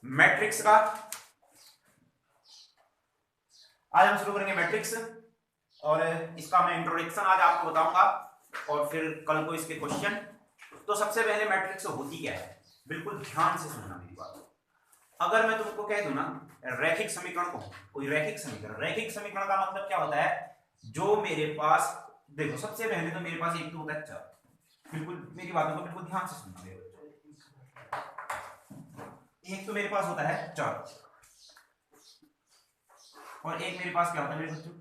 Matrix का। आज हम शुरू करेंगे मैट्रिक्स और इसका मैं इंट्रोडक्शन आज आपको बताऊंगा और फिर कल को इसके क्वेश्चन। तो सबसे पहले मैट्रिक्स होती क्या है, बिल्कुल ध्यान से सुनना मेरी बात। अगर मैं तुमको कह दूं ना रैखिक समीकरण को, कोई रैखिक समीकरण का मतलब क्या होता है, जो मेरे पास, देखो सबसे पहले तो मेरे पास एक तो होता है चर। बिल्कुल मेरी बातों को बिल्कुल ध्यान से सुनना मेरे बच्चों। एक तो मेरे पास होता है चर और एक मेरे पास क्या होता है मेरे बच्चों,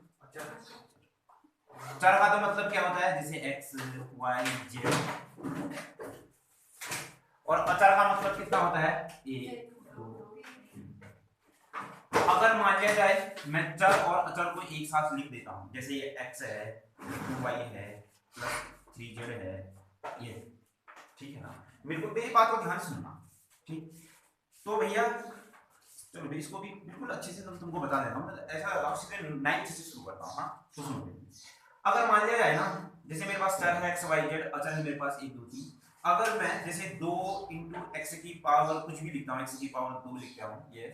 चर का तो मतलब क्या होता है, जैसे x y z, और अचर का मतलब कितना होता है, 1 2 3। अगर मान लिया जाए मैं चर और अचर को एक साथ लिख देता हूं, जैसे ये x है 2y है प्लस 3z है, ये ठीक है ना, मेरी बात को ध्यान से सुनना। ठीक, तो भैया चलो भाई इसको भी बिल्कुल अच्छे से तुमको बता देता हूँ, ऐसा लगाओ सीधे 9 से शुरू करता हूँ। हाँ तो सुनो, अगर मान लिया जाए ना, जैसे मेरे पास चर है x y z, अचर है मेरे पास 1 2 3। अगर मैं जैसे 2 इंटू एक्स की पावर कुछ भी लिखता हूँ, x की पावर 2 लिखता हूँ, ये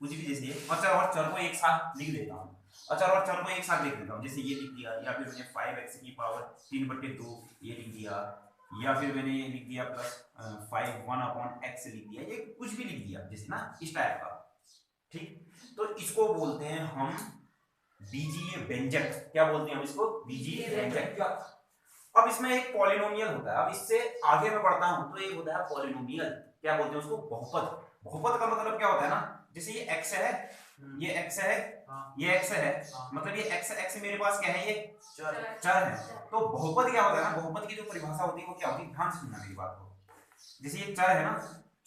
कुछ भी, जैसे अचर और चर को एक साथ लिख देता हूँ, अचर और चर को एक साथ लिख देता हूँ, जैसे ये लिख दिया, या फिर मैंने 5x की पावर 3/2 ये लिख दिया, या फिर मैंने ये लिख दिया प्लस 5 1/x लिख दिया, ये कुछ भी लिख दिया जैसे ना इस टाइप का। ठीक, तो इसको बोलते हैं हम बीजीय व्यंजक। क्या बोलते हैं हम इसको, बीजीय व्यंजक। अब इसमें एक पॉलिनोमियल होता है, अब इससे आगे मैं बढ़ता हूं तो ये होता है पॉलिनोमियल, क्या बोलते हैं उसको, बहुपद। बहुपद का मतलब क्या होता है ना, जैसे ये x है, ये x है, ये x है, मतलब ये x मेरे पास क्या है, ये चर है। तो बहुपद क्या होता है ना, बहुपद की जो परिभाषा होती है वो क्या होती है, ध्यान से सुनना मेरी बात को। जैसे ये चर है ना,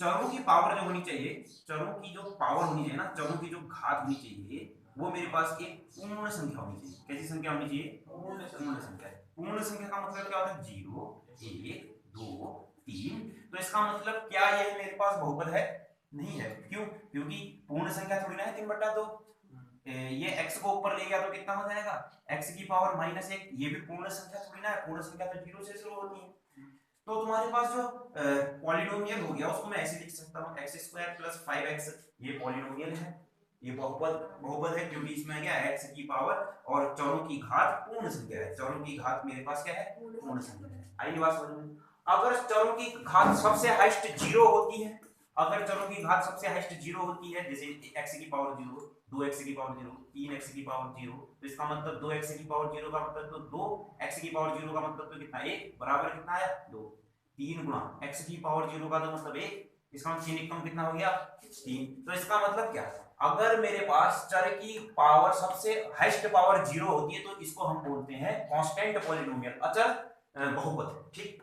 चरों की पावर जो होनी चाहिए, चरों की जो पावर होनी चाहिए ना, चरों की जो घात होनी चाहिए, वो मेरे पास एक पूर्ण संख्या होनी चाहिए। कैसी संख्या होनी चाहिए, पूर्ण संख्या। पूर्ण संख्या का मतलब क्या होता है, 0 1 2 3। तो इसका मतलब क्या ये मेरे पास बहुपद है, नहीं है। क्यों, क्योंकि पूर्ण संख्या थोड़ी ना है 3/2। ये x को ऊपर ले गया तो कितना हो जाएगा, x की पावर -1। ये भी पूर्ण संख्या थोड़ी ना है, पूर्ण संख्या तो 0 से शुरू होती है। तो तुम्हारे पास जो पॉलिनोमियल हो गया उसको मैं ऐसे लिख सकता हूँ, x² + 5x, ये पॉलिनोमियल है, ये बहुपद है, क्योंकि इसमें क्या है, x की पावर और चरों की घात पूर्ण संख्या है। चरों की घात मेरे पास क्या है, पूर्ण संख्या है। आई बात समझ में। अगर चरों की घात सबसे हाईएस्ट 0 होती है, अगर चरों की घात सबसे हाईएस्ट 0 होती है, जैसे x की पावर 0, 2x की पावर 0, 3x की पावर 0, तो इसका मतलब 2x की पावर 0 का मतलब तो 2x की पावर 0 का मतलब तो कितना, 1 बराबर कितना आया, 2। 3 गुणा x की पावर 0 का तो मतलब 1, इसका मतलब 3 कम कितना हो गया, 3। तो इसका मतलब क्या, अगर मेरे पास चर की पावर सबसे हाईएस्ट पावर 0 होती है तो इसको हम बोलते हैं कांस्टेंट पॉलिनोमियल, अचर बहुपद। ठीक,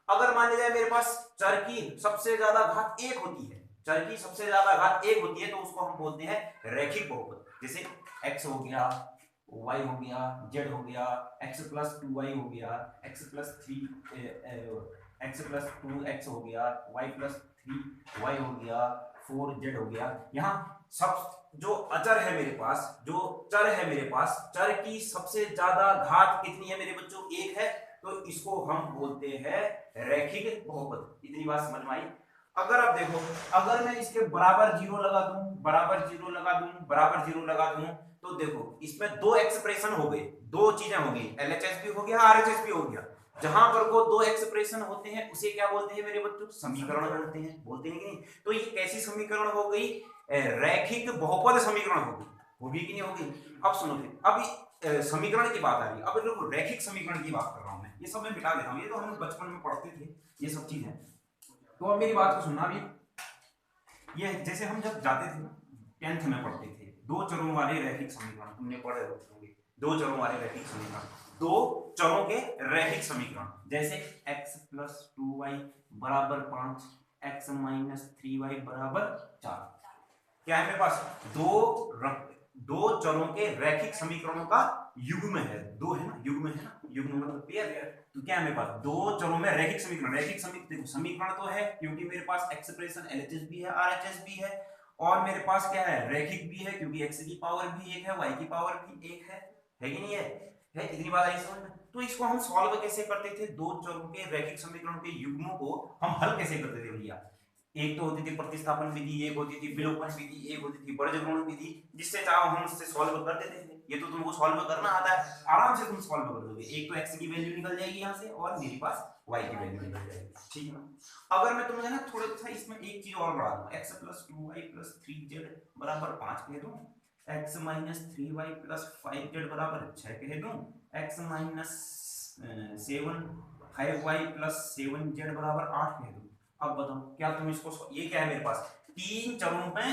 अगर मान लिया जाए मेरे पास चर की सबसे ज्यादा घात 1 होती है, चर की सबसे ज्यादा घात 1 होती है, तो उसको हम बोलते हैं रैखिक बहुपद। जैसे x हो गया, y हो गया, z हो गया, x + 2y हो गया, x + 2x हो गया, y + 3y हो गया, 4z हो गया। यहाँ सब जो अचर है मेरे पास, जो चर है मेरे पास, चर की सबसे ज्यादा घात कितनी है मेरे बच्चों, 1 है, तो इसको हम बोलते हैं रैखिक बहुपद। इतनी बात समझ में आई। अगर आप देखो, अगर मैं इसके बराबर 0 लगा दूं, बराबर 0 लगा दूं, बराबर 0 लगा दूं, तो देखो इसमें दो एक्सप्रेशन हो गए, दो चीजें हो गई, एलएचएस भी हो गया, आरएचएस भी हो गया। जहां पर को दो एक्सप्रेशन होते हैं उसे क्या बोलते हैं मेरे बच्चों, समीकरण बोलते हैं, बोलते हैं कि नहीं। तो ये कैसी समीकरण हो गई, रैखिक बहुपद समीकरण हो गई, होगी कि नहीं होगी। अब सुनो फिर, अब समीकरण की बात आ रही है, अब देखो रैखिक समीकरण की बात कर रहा हूं मैं, ये सब मैं मिटा देता हूं, ये तो हम बचपन में पढ़ते थे ये सब चीजें। तो अब मेरी बात को सुनना, भी ये जैसे हम जब जाते थे 10th में पढ़ते थे, दो चरों वाले रैखिक समीकरण तुमने पढ़े होंगे, दो चरों वाले रैखिक समीकरण, दो चरों के रैखिक समीकरण, जैसे x + 2y = 5, x - 3y = 4। क्या है मेरे पास, दो चरों के रैखिक समीकरणों का युग्म है, दो है ना, युग्म है ना, युग्म मतलब पेयर। तो क्या है मेरे पास, दो चरों में रैखिक समीकरण, रैखिक समीकरण, देखो समीकरण तो है क्योंकि मेरे पास एक्सप्रेशन एलएचएस भी है, आरएचएस भी है, और मेरे पास क्या है, रैखिक भी है क्योंकि x की पावर भी 1 है, y की पावर भी 1 है कि नहीं है इतनी बात आई समझ में। तो इसको हम सॉल्व कैसे करते थे, दो चरों के रैखिक समीकरणों के युग्मों को हम हल कैसे करते थे भैया, एक तो होती थी प्रतिस्थापन विधि, एक होती थी विलोपन विधि, एक होती थी वर्गीकरण विधि, जिससे चाहो हम उससे सॉल्व कर देते थे। ये तो तुमको सॉल्व करना आता है, आराम से तुम सॉल्व कर दोगे। एक तो x की वैल्यू निकल जाएगी यहाँ से और मेरे पास y की वैल्यू निकल जाएगी, ठीक है ना। अगर मैं तुम्हें ना थोड़ा सा इसमें एक चीज और बढ़ा दूं, x + 2y + 3z = 5 कह दूं, x - 3y + 5z = 6 कह दूं, x - 5y + 7z = 8 कह दूं। अब बताओ क्या तुम इसको, ये क्या है मेरे पास, तीन चरों में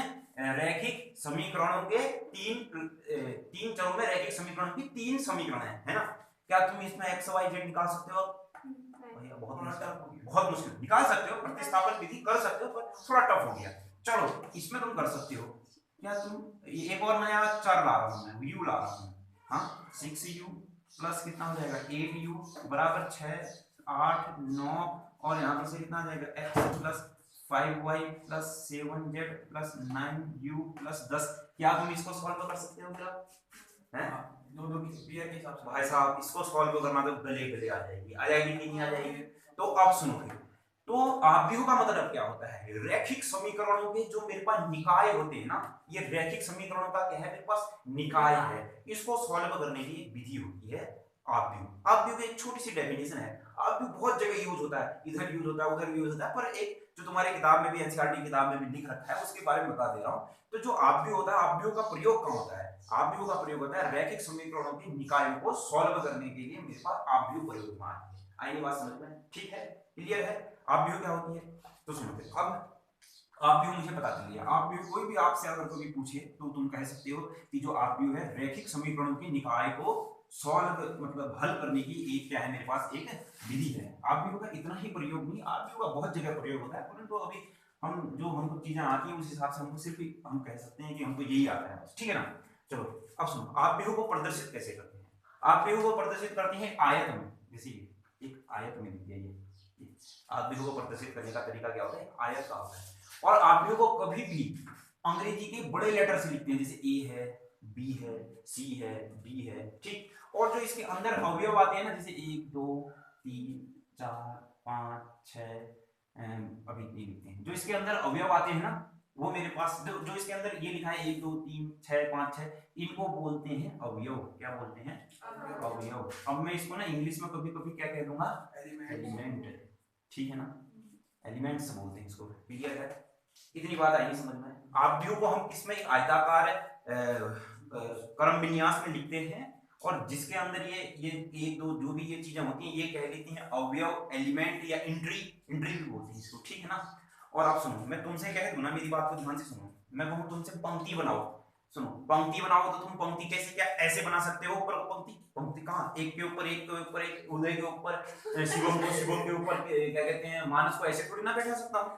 रैखिक समीकरणों के तीन चरों में रैखिक समीकरणों की तीन समीकरण है ना। क्या तुम इसमें x y z निकाल सकते हो? भैया बहुत मुश्किल निकाल सकते हो, प्रतिस्थापन विधि कर सकते हो, पर थोड़ा टफ हो गया। चलो इसमें तुम कर सकते हो। क्या तुम एक और नया चर ला रहा हूं मैं, u ला रहा हूं, हाँ 6u प्लस कितना हो जाएगा 8u बराबर 6 8 9 और यहाँ पर से कितना आ जाएगा x plus 5y plus 7z plus 9u plus 10। क्या तुम इसको सॉल्व कर सकते हो क्या? हैं? दो दो की पेयर के हिसाब से भाई साहब इसको सॉल्व करना तो गले गले आ जाएगी कि नहीं आ जाएगी? तो अब सुनो फिर, तो आव्यूह का मतलब क्या होता है? रैखिक समीकरणों के जो मेरे पास निकाय होते हैं ना, ये रैखिक समीकरणों का क्या है, मेरे पास निकाय है। इसको सॉल्व करने की एक विधि होती है आव्यूह। आव्यूह की एक छोटी सी डेफिनेशन है। आव्यूह बहुत जगह यूज होता है, इधर यूज होता है उधर यूज होता है, पर एक जो तुम्हारे किताब में भी एनसीईआरटी किताब में भी लिख रखा है उसके बारे में बता दे रहा हूँ। तो जो आव्यूह होता है, आव्यूह का प्रयोग कहाँ होता है? आव्यूह का प्रयोग होता है रैखिक समीकरणों के निकायों को सॉल्व करने के लिए मेरे पास आव्यूह प्रयोग में आती है। आइए बात समझ में, ठीक है, क्लियर है आव्यूह क्या होती है? तो सुनो फिर, अब आव्यूह मुझे बता चलिए, आव्यूह कोई भी आपसे अगर कभी पूछे तो तुम कह सकते हो कि जो आव्यूह है रैखिक समीकरणों के निकाय को सॉल्व मतलब हल करने की एक क्या है मेरे पास एक विधि है। आव्यूह का इतना ही प्रयोग नहीं, आव्यूह का बहुत जगह प्रयोग होता है, परंतु अभी हम जो हमको चीजें आती है उस हिसाब से हमको सिर्फ हम कह सकते हैं कि हमको यही आता है, ठीक है ना। चलो अब सुनो, आव्यूह को प्रदर्शित कैसे करते हैं? आव्यूह को प्रदर्शित करते हैं आयत में, जैसे एक आयत में लिखिए ये आव्यूह को प्रदर्शित करने का तरीका क्या होता है, आयत का होता है। और आव्यूह को कभी भी अंग्रेजी के बड़े लेटर से लिखते हैं, जैसे ए है, बी है, सी है, डी है, ठीक। और जो इसके अंदर अवयव आते हैं ना, जैसे 1 2 3 4 5 6 अभी नहीं लिखते हैं, जो इसके अंदर अवयव आते हैं ना, वो मेरे पास जो इसके अंदर ये लिखा है 1 2 3 6 5 6, इनको बोलते हैं अवयव। क्या बोलते हैं? अवयव। अब मैं इसको ना इंग्लिश में कभी कभी क्या कह दूंगा, एलिमेंट, ठीक है ना, एलिमेंट्स बोलते हैं इसको, क्लियर है? इतनी बात आई समझ में। आव्यूह को हम किसमें, एक आयताकार क्रम विन्यास में लिखते हैं, और जिसके अंदर ये एक दो जो भी ये चीजें होती हैं ये कह लेती हैं अवयव, एलिमेंट या इंट्री भी बोलते हैं इसको, ठीक है ना। और आप सुनो, मैं तुमसे कह दूं ना, मेरी बात को ध्यान से सुनो, मैं कहूं तुमसे पंक्ति बनाओ, सुनो पंक्ति बनाओ तो तुम पंक्ति कैसे, क्या ऐसे बना सकते हो? ऊपर पंक्ति, पंक्ति कहाँ, एक के ऊपर एक के ऊपर एक, उदय के ऊपर शिवम को, शिवम के ऊपर क्या कहते हैं मानस को, ऐसे थोड़ी ना बैठा सकता हूँ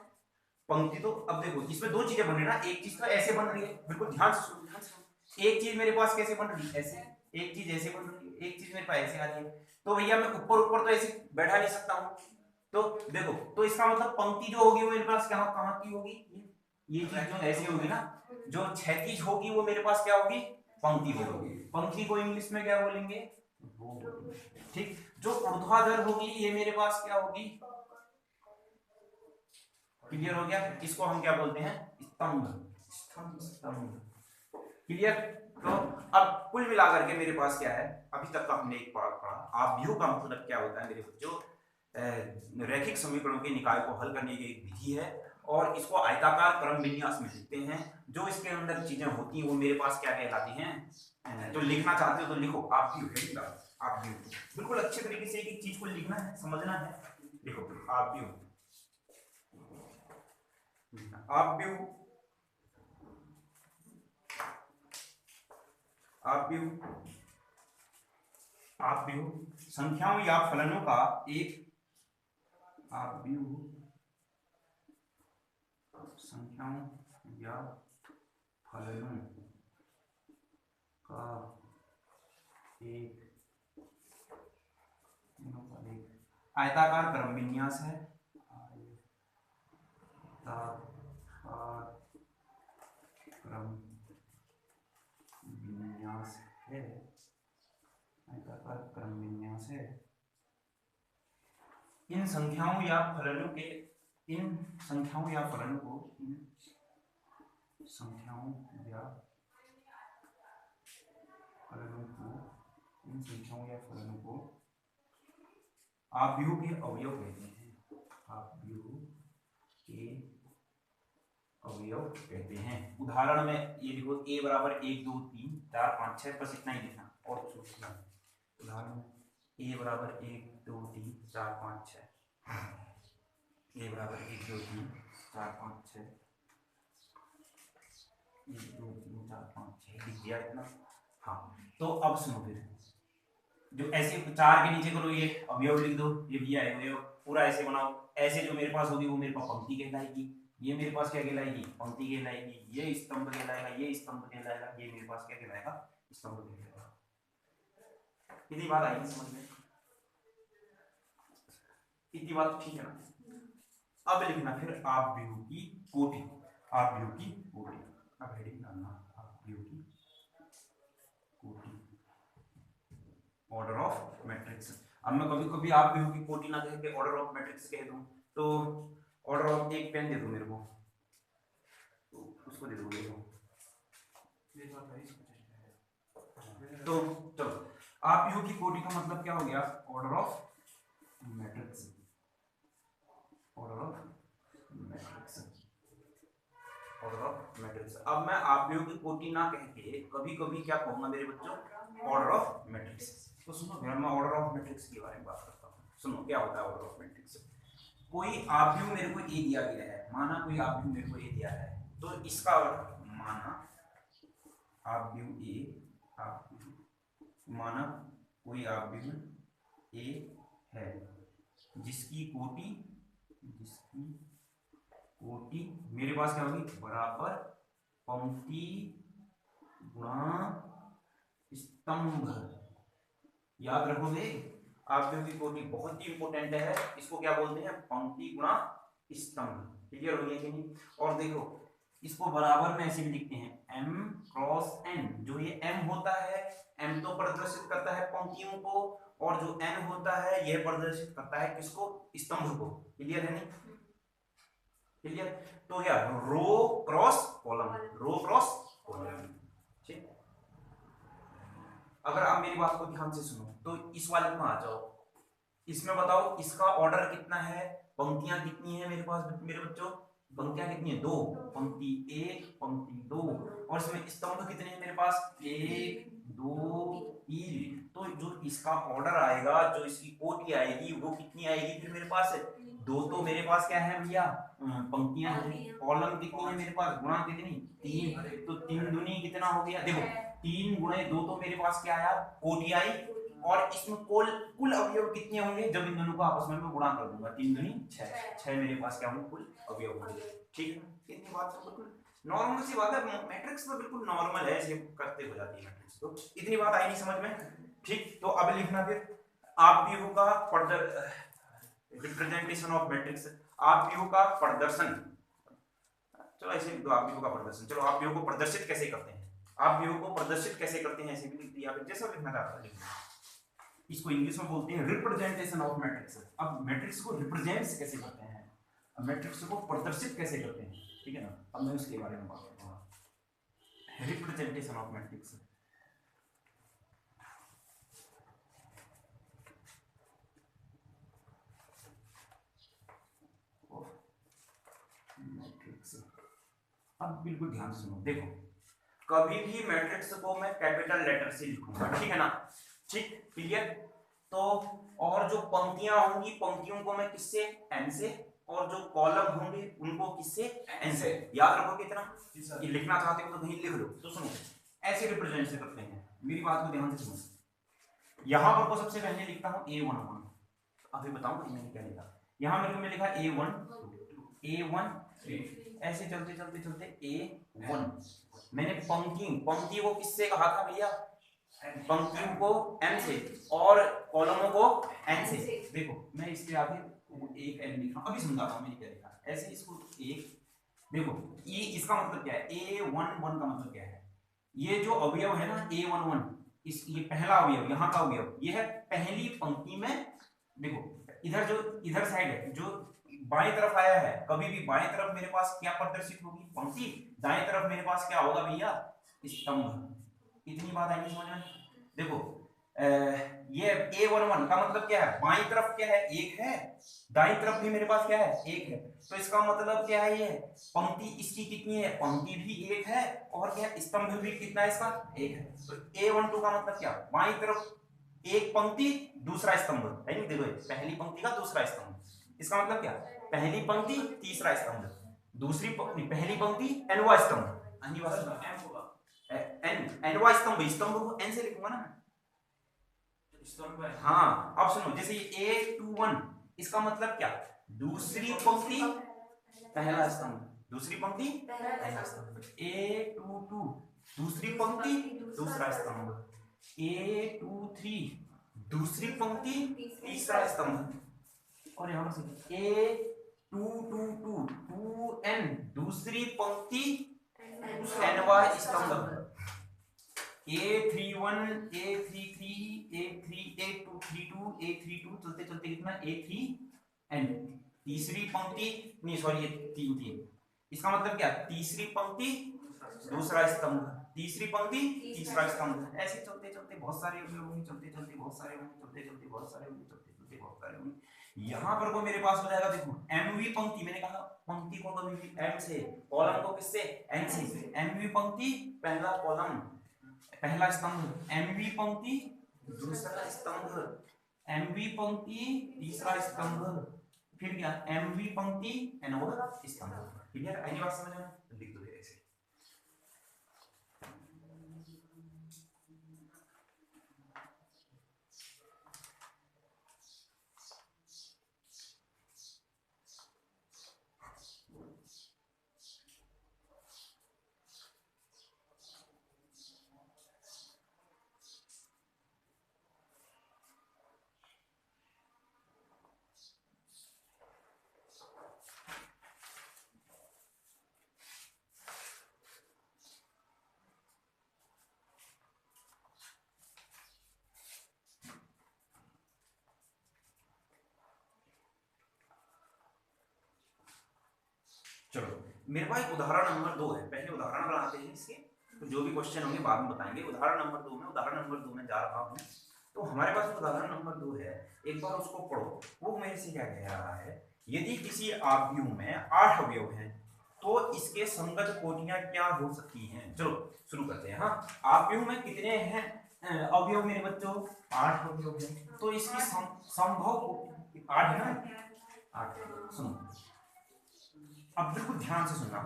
पंक्ति। तो अब देखो इसमें दो चीजें बन रही है ना, एक चीज तो ऐसे बन रही है, बिल्कुल ध्यान से सुनो, ध्यान से सुनो। एक चीज मेरे पास कैसे बन रही है, ऐसे, एक चीज ऐसे बन रही है, एक चीज मेरे पास ऐसे आ रही है। तो भैया मैं ऊपर ऊपर तो ऐसे बैठा नहीं सकता हूँ। तो देखो, तो इसका मतलब पंक्ति जो होगी वो मेरे पास कहाँ कहाँ की होगी, ये चीज जो ऐसी होगी ना, जो क्षैतिज होगी वो मेरे पास क्या होगी, पंक्ति होगी। पंक्ति को इंग्लिश में क्या बोलेंगे, ठीक। जो ऊर्ध्वाधर होगी ये मेरे पास क्या होगी, क्लियर हो गया? इसको हम क्या बोलते हैं, स्तंभ, स्तंभ, क्लियर। तो अब कुल मिलाकर के मेरे पास क्या है, अभी तक का हमने एक पार्ट पढ़ा, आव्यूह का मतलब क्या होता है मेरे बच्चों, रैखिक समीकरणों के निकाय को हल करने की एक विधि है, और इसको आयताकार क्रम विन्यास में लिखते हैं। जो इसके अंदर चीजें होती हैं वो मेरे पास क्या कहलाती हैं, तो लिखना चाहते हो तो लिखो, आव्यूह, आव्यूह बिल्कुल अच्छे तरीके से एक चीज को लिखना है, समझना है, लिखो आव्यूह, आव्यूह, आव्यूह, आव्यूह संख्याओं या फलनों का एक, आव्यूह संख्याओं या फलनों का एक आयताकार क्रम विन्यास है, आयताकार क्रम विन्यास है, आयताकार क्रम विन्यास है। इन संख्याओं या फलनों के इन संख्याओं या फलनों को संख्याओं या फलनों को इन संख्याओं या फलनों को आव्यूह के अवयव कहते हैं। आव्यूह के अवयव कहते हैं। उदाहरण में ये देखो a बराबर 1 2 3 4 5 6, बस इतना ही लिखना और कुछ लिखना। उदाहरण में a बराबर 1 2 3 4 5 6, a बराबर 1 2 3 4 5 6, 1 2 3 4 5 6 लिख दिया इतना। हाँ, तो अब सुनो, फिर जो ऐसे 4 के नीचे करो ये अवयव लिख दो, ये भी है अवयव, पूरा ऐसे बनाओ। ऐसे जो मेरे पास होगी वो मेरे पास पंक्ति कहलाएगी, ये मेरे पास क्या कहलाएगी, पंक्ति कहलाएगी, ये स्तंभ कहलाएगा, ये स्तंभ कहलाएगा, ये मेरे पास क्या कहलाएगा, स्तंभ कहलाएगा। इतनी बात आएगी समझ में? इतनी बात ठीक है ना? अब लिखना फिर आव्यूह की कोटि। आव्यूह की कोटि, अब हेडिंग डालना आव्यूह की कोटि, ऑर्डर ऑफ मैट्रिक्स। अब मैं कभी कभी आव्यूह की कोटि ना कह के ऑर्डर ऑफ मैट्रिक्स कह दूं, तो ऑर्डर ऑफ, एक पेन दे दो मेरे को, तो उसको दे दो देखो। तो चलो, आव्यूह की कोटि का मतलब क्या हो गया, order of matrix, order of matrix, order of matrix. अब मैं आव्यूह की कोटि ना कह के कभी कभी क्या कहूंगा मेरे बच्चों, ऑर्डर ऑफ मैट्रिक्स। तो सुनो फिर मैं ऑर्डर ऑफ मैट्रिक्स के बारे में बात करता हूँ। सुनो क्या होता है ऑर्डर ऑफ मैट्रिक्स। कोई आव्यूह मेरे को ए दिया गया है, माना कोई आव्यूह मेरे को ए दिया है, तो इसका माना आव्यूह ए, माना कोई आव्यूह ए है जिसकी कोटि मेरे पास क्या होगी, बराबर पंक्ति गुणा स्तंभ। याद रखोगे, आव्यूह की कोटि बहुत ही इंपॉर्टेंट है, इसको क्या बोलते हैं, पंक्ति गुणा स्तंभ। क्लियर हो गया कि नहीं? और देखो इसको बराबर में ऐसे भी लिखते हैं m क्रॉस n। जो ये m होता है, m तो प्रदर्शित करता है पंक्तियों को, और जो n होता है यह प्रदर्शित करता है किसको, स्तंभ को। क्लियर है नहीं? क्लियर? तो क्या, रो क्रॉस कॉलम, रो क्रॉस कॉलम। ठीक, अगर आप मेरी बात को ध्यान से सुनो तो इस वाले में आ जाओ, इसमें बताओ इसका ऑर्डर कितना है, पंक्तियां कितनी है मेरे पास मेरे बच्चों, पंक्तियां कितनी है, 2, पंक्ति 1 पंक्ति 2, और इसमें स्तंभ कितने हैं मेरे पास, 1 2 3। तो जो इसका ऑर्डर आएगा, जो इसकी कोटि आएगी वो कितनी आएगी फिर मेरे पास, 2। तो मेरे पास क्या है भैया, पंक्तियां हैं, कॉलम कितनी है मेरे पास, गुणा कितनी, 3। तो 3 दूनी कितना हो गया, देखो 3 गुणे 2, तो मेरे पास क्या आया, कोटि आई। और इसमें कुल अवयव कितने होंगे, जब इन दोनों को आपस में मैं गुणा कर दूंगा, 3 दूनी 6 मेरे पास क्या होंगे, कुल अवयव होंगे। ठीक है, इतनी बात बिल्कुल नॉर्मल सी बात है, मैट्रिक्स तो बिल्कुल नॉर्मल है, ऐसे करते हो जाती है मैट्रिक्स। तो इतनी बात आई नहीं समझ में? ठीक, तो अब लिखना फिर आव्यूह का रिप्रेजेंटेशन ऑफ मैट्रिक्स, आव्यूह का प्रदर्शन। चलो ऐसे लिख दो आव्यूह का प्रदर्शन। चलो आव्यूह को प्रदर्शित कैसे करते हैं, आव्यूह को प्रदर्शित कैसे करते हैं, ऐसे भी लिख दिया, जैसा लिखना चाहता है। इसको इंग्लिश में बोलते हैं रिप्रेजेंटेशन ऑफ मैट्रिक्स। अब मैट्रिक्स को रिप्रेजेंट कैसे करते हैं, अब मैट्रिक्स को प्रदर्शित कैसे करते हैं, ठीक है ना? अब मैं उसके बारे में बात करता हूँ, रिप्रेजेंटेशन ऑफ मैट्रिक्स। अब बिल्कुल ध्यान से सुनो, देखो कभी भी मैट्रिक्स को मैं कैपिटल लेटर से लिखूंगा, ठीक है ना? ठीक, क्लियर? तो और जो पंक्तियां होंगी, पंक्तियों को मैं किससे, n से, और जो कॉलम होंगे उनको किससे, n से। याद रखो कितना, ये लिखना चाहते हो तो कहीं लिख लो। तो सुनो ऐसे रिप्रेजेंट से करते हैं, मेरी बात को ध्यान से सुनो। यहां पर को सबसे पहले लिखता हूं a11, अभी बताऊं मैंने क्या लिखा। यहां मेरे को मैं लिखा a1 ऐसे चलते चलते चलते a1। मैंने पंक्ति को किससे कहा था भैया, पंक्तियों को m से और कॉलमों को n से। देखो मैं इसके आगे एक n लिख रहा हूं, अभी समझाता हूं मैंने क्या लिखा। ऐसे इसको एक, देखो ये इसका मतलब क्या है, a11 का मतलब क्या है, ये जो अवयव है ना a11, इस ये पहला अवयव, यहाँ का अवयव ये है पहली पंक्ति में। देखो इधर जो इधर साइड है, जो बाएं तरफ आया है, कभी भी बाएं तरफ मेरे पास क्या प्रदर्शित होगी, पंक्ति, दाएं तरफ मेरे पास क्या होगा भैया, स्तंभ। इतनी बात आएगी समझ में। देखो ये A11 का मतलब क्या है, बाएं तरफ क्या है, एक है, दाईं तरफ भी मेरे पास क्या है, एक है, तो इसका मतलब क्या है, ये पंक्ति इसकी कितनी है, पंक्ति भी एक है और क्या स्तंभ भी कितना है इसका, एक है। तो A12 का मतलब क्या, बाईं तरफ एक पंक्ति दूसरा स्तंभ है, नहीं देखो पहली पंक्ति का दूसरा स्तंभ, इसका मतलब क्या, पहली पंक्ति तीसरा स्तंभ, दूसरी पहली पंक्ति nवां स्तंभ, nवां स्तंभ, स्तंभ को n से लिखूंगा ना, हाँ। अब सुनो, जैसे A21 इसका मतलब क्या, दूसरी पंक्ति पहला स्तंभ, दूसरी पंक्ति पहला स्तंभ। A22 दूसरी पंक्ति दूसरा स्तंभ। A23 दूसरी पंक्ति तीसरा स्तंभ। और यहां से A222 2n दूसरी पंक्ति nवां स्तंभ। A31 A33 A232 A32 चलते चलते कितना A3n तीसरी पंक्ति, नहीं सॉरी तीन, इसका मतलब क्या, तीसरी पंक्ति दूसरा स्तंभ, तीसरी पंक्ति तीसरा स्तंभ, ऐसे चलते चलते बहुत सारे होंगे, चलते चलते बहुत सारे होंगे, चलते चलते बहुत सारे होंगे, चलते चलते बहुत सारे होंगे। यहाँ पर को मेरे पास हो जाएगा, देखो mवी पंक्ति, मैंने कहा पंक्ति को कभी m से, कॉलम को किससे, n से, mवी पंक्ति पहला कॉलम पहला स्तंभ, mवी पंक्ति दूसरा स्तंभ, mवी पंक्ति तीसरा स्तंभ, फिर क्या mवी पंक्ति nवां स्तंभ। क्लियर, आई बात समझ में, लिख दो ऐसे। चलो मेरे पास उदाहरण नंबर 2 है, पहले उदाहरण बनाते हैं इसके, तो जो भी क्वेश्चन होंगे बाद में बताएंगे। उदाहरण नंबर 2 में, उदाहरण नंबर 2 में जा रहा हूँ, तो हमारे पास उदाहरण नंबर 2 है, एक बार उसको पढ़ो। वो मेरे से क्या कह रहा है, यदि किसी आव्यूह में 8 अवयव हैं तो इसके संगत कोटियां क्या हो सकती हैं। चलो शुरू करते हैं। हाँ, आव्यूह में कितने हैं अवयव मेरे बच्चों, 8 अवयव हैं, तो इसकी संभव 8 है ना, 8। सुनो अब बिल्कुल ध्यान से सुनना।